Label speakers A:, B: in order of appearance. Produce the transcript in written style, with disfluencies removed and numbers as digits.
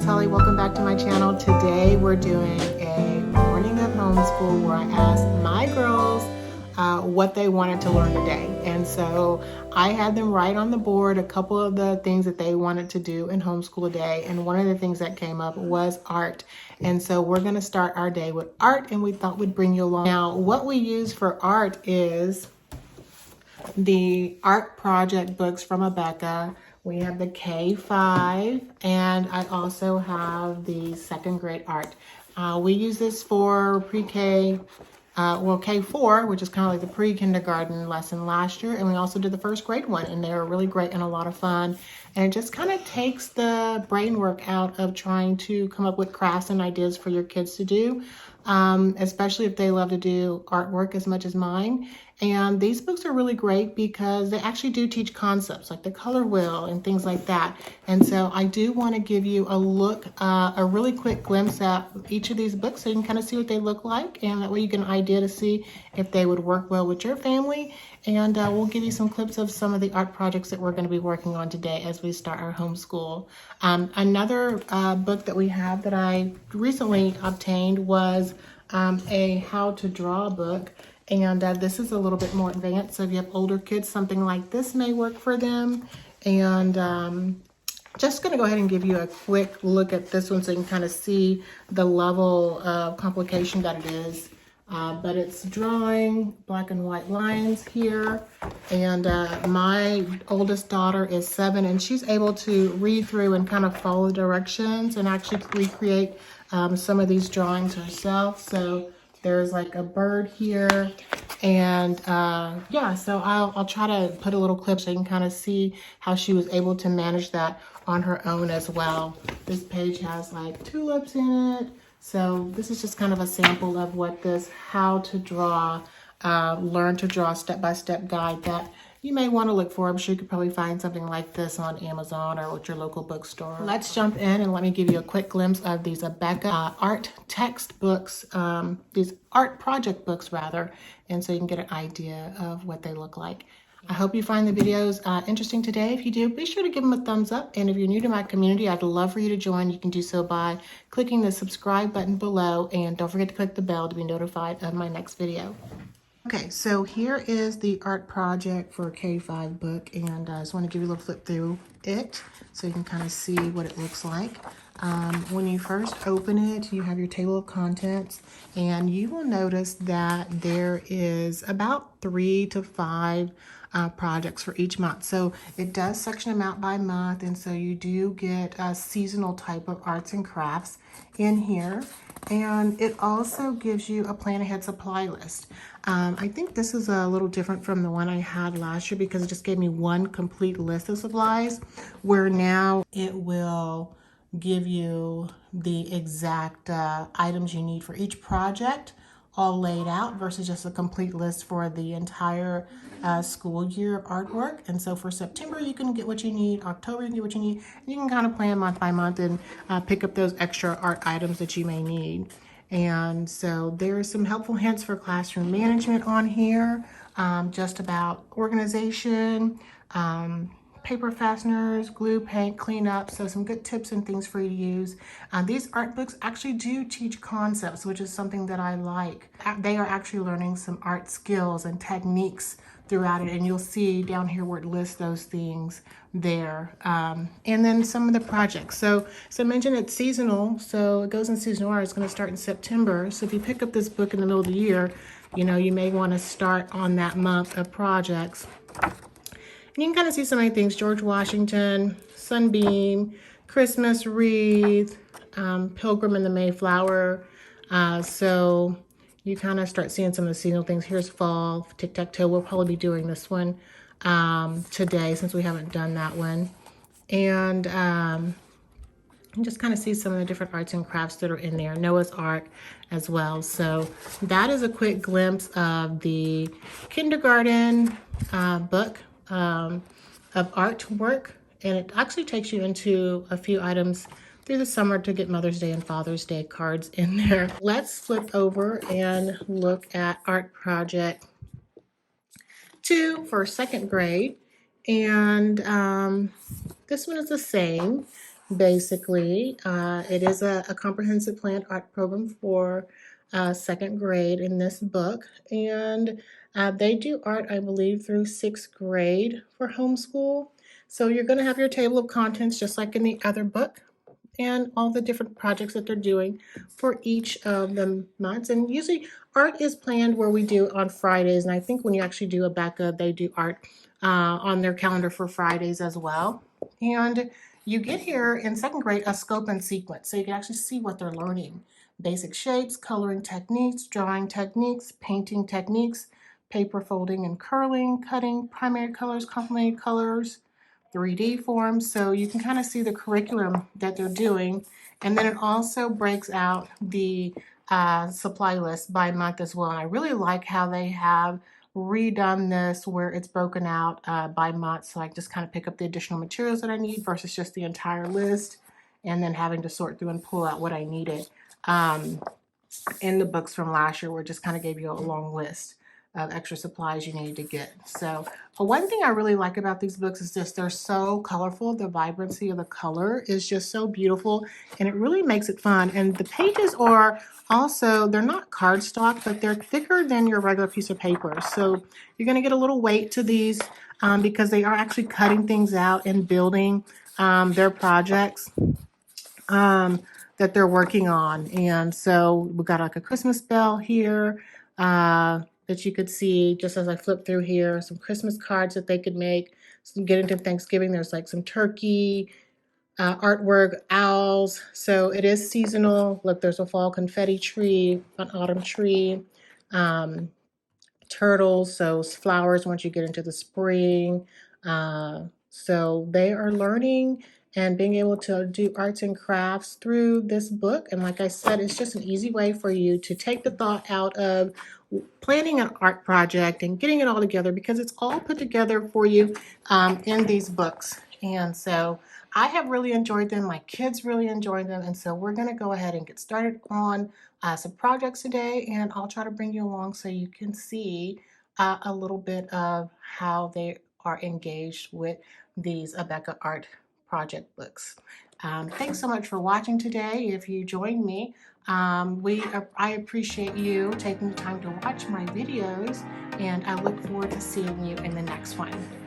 A: it's Holly. Welcome back to my channel. Today we're doing a morning of homeschool where I asked my girls what they wanted to learn today. And so I had them write on the board a couple of the things that they wanted to do in homeschool today. And one of the things that came up was art. And so we're going to start our day with art, and we thought we'd bring you along. Now, what we use for art is the art project books from ABEKA. We have the K5, and I also have the second grade art. We use this for pre-K, K4, which is kind of like the pre-kindergarten lesson last year, and we also did the first grade one, and they were really great and a lot of fun. And it just kind of takes the brain work out of trying to come up with crafts and ideas for your kids to do, especially if they love to do artwork as much as mine. And these books are really great because they actually do teach concepts like the color wheel and things like that. And so I do want to give you a look, a really quick glimpse at each of these books so you can kind of see what they look like, and that way you get an idea to see if they would work well with your family. And we'll give you some clips of some of the art projects that we're going to be working on today as we start our homeschool. Another book that we have that I recently obtained was a how to draw book. And this is a little bit more advanced, so if you have older kids, something like this may work for them. And just going to go ahead and give you a quick look at this one so you can kind of see the level of complication that it is. But it's drawing black and white lines here. And my oldest daughter is 7, and she's able to read through and kind of follow directions and actually recreate some of these drawings herself. So there's like a bird here, and yeah, so I'll try to put a little clip so you can kind of see how she was able to manage that on her own as well. This page has like tulips in it, so this is just kind of a sample of what this how to draw, learn to draw step-by-step guide that you may want to look for. I'm sure you could probably find something like this on Amazon or at your local bookstore. Let's jump in and let me give you a quick glimpse of these ABEKA art text books, these art project books rather, and so you can get an idea of what they look like. I hope you find the videos interesting today. If you do, be sure to give them a thumbs up. And if you're new to my community, I'd love for you to join. You can do so by clicking the subscribe button below, and don't forget to click the bell to be notified of my next video. Okay, so here is the art project for K5 book, and I just want to give you a little flip through it so you can kind of see what it looks like. When you first open it, you have your table of contents, and you will notice that there is about 3 to 5 projects for each month. So it does section them out by month, and so you do get a seasonal type of arts and crafts in here. And it also gives you a plan ahead supply list. I think this is a little different from the one I had last year because it just gave me one complete list of supplies, where now it will give you the exact items you need for each project all laid out versus just a complete list for the entire school year of artwork. And so for September, you can get what you need. October, you can get what you need. And you can kind of plan month by month and pick up those extra art items that you may need. And so there's some helpful hints for classroom management on here, just about organization, paper fasteners, glue, paint, cleanup. So some good tips and things for you to use. These art books actually do teach concepts, which is something that I like. They are actually learning some art skills and techniques throughout it, and you'll see down here where it lists those things there. And then some of the projects. So I mentioned it's seasonal, so it goes in seasonal art. It's going to start in September. So if you pick up this book in the middle of the year, you know, you may want to start on that month of projects. And you can kind of see so many things: George Washington, Sunbeam, Christmas wreath, Pilgrim and the Mayflower. So you kind of start seeing some of the seasonal things. Here's fall, tic-tac-toe. We'll probably be doing this one today since we haven't done that one. And just kind of see some of the different arts and crafts that are in there. Noah's Ark as well. So that is a quick glimpse of the kindergarten book of artwork, and it actually takes you into a few items through the summer to get Mother's Day and Father's Day cards in there. Let's flip over and look at art project 2 for second grade, and this one is the same. basically. It is a comprehensive planned art program for second grade in this book. And they do art, I believe, through sixth grade for homeschool. So you're going to have your table of contents just like in the other book, and all the different projects that they're doing for each of the months. And usually art is planned where we do on Fridays. And I think when you actually do ABEKA, they do art on their calendar for Fridays as well. And you get here in second grade a scope and sequence. So you can actually see what they're learning. Basic shapes, coloring techniques, drawing techniques, painting techniques, paper folding and curling, cutting, primary colors, complementary colors, 3D forms, so you can kind of see the curriculum that they're doing. And then it also breaks out the supply list by month as well. And I really like how they have redone this where it's broken out by month. So I just kind of pick up the additional materials that I need versus just the entire list and then having to sort through and pull out what I needed. In the books from last year where it just kind of gave you a long list of extra supplies you needed to get. So one thing I really like about these books is just they're so colorful. The vibrancy of the color is just so beautiful, and it really makes it fun. And the pages are also, they're not cardstock, but they're thicker than your regular piece of paper. So you're going to get a little weight to these because they are actually cutting things out and building their projects that they're working on. And so we've got like a Christmas bell here that you could see just as I flip through here, some Christmas cards that they could make. So get into Thanksgiving, there's like some turkey, artwork, owls. So it is seasonal. Look, there's a fall confetti tree, an autumn tree, turtles, so flowers once you get into the spring. So they are learning and being able to do arts and crafts through this book. And like I said, it's just an easy way for you to take the thought out of planning an art project and getting it all together because it's all put together for you in these books. And so I have really enjoyed them. My kids really enjoyed them. And so we're going to go ahead and get started on some projects today. And I'll try to bring you along so you can see a little bit of how they are engaged with these ABEKA art project books. Thanks so much for watching today. If you joined me, I appreciate you taking the time to watch my videos, and I look forward to seeing you in the next one.